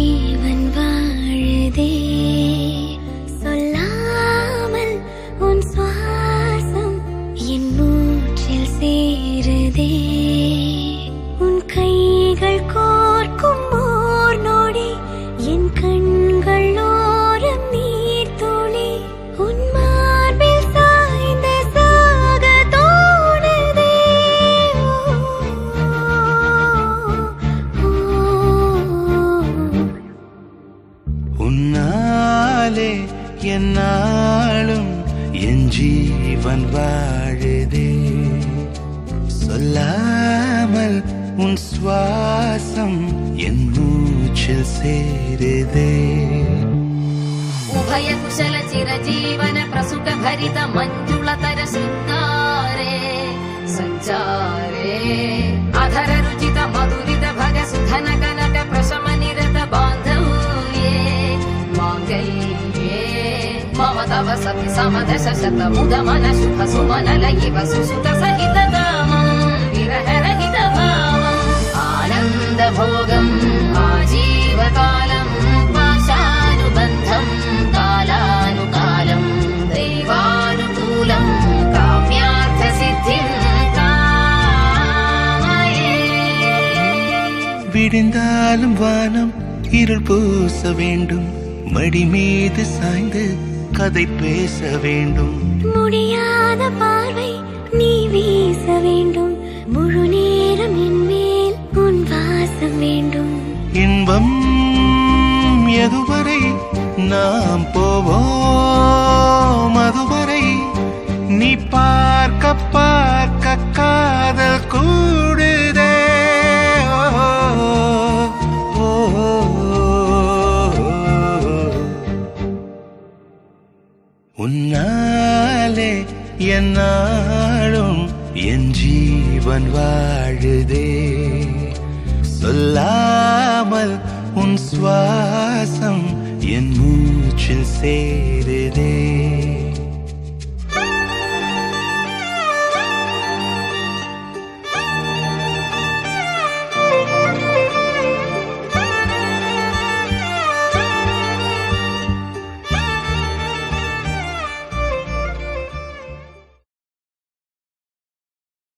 ஜீவன் வாழுதே சொல்லாமல் உன் சுவாசம் என் மூச்சில் சேருதே உன் கைகள் கோர்க்கும் ஓர் நொடி என் கண்கள் ஓரம் நீர் துளி உன் மார்பில் சாய்ந்த சாக தோணுதே உன்னாலே என்னாலும் என் ஜீவன் வாழுதே சொல்லாமல் உன் சுவாசம் என் மூச்சில் சேருதே उभय कुशल चिरजीवन प्रसुख भरित मञ्जुलतर शृङ्गारे सञ्चारे अधर रुचित मधुरित भग सुधन कनक प्रशम निरत बान्धव्ये माङ्गल्ये मम तव सति समदश शत मुद मन शुभ सुमन लयिव सुसुत सहित दामं विरह रहित भावम् आनन्द भोगम् आजीवकालम् पाशानुबन्धम् कालानुकालम् दैवानुकूलम् काम्यार्थ सिद्धिम् कामये விடிந்தாலும் வானம் இருள் பூச வேண்டும் மடி மீது சாய்ந்து கதை பேச வேண்டும் முடியாத பார்வை நீ வீச வேண்டும் முழு நேரம் என் மேல் உன் வாசம் வேண்டும் இன்பம் எதுவரை நாம் போவோம் அதுவரை நீ பார்க்க பார்க்க காதல் கூடுதே ஓ, ஓ, உன்னாலே என்னாலும் என் ஜீவன் வாழுதே சொல்லாமல் உன் சுவாசம் என் மூச்சில் சேருதே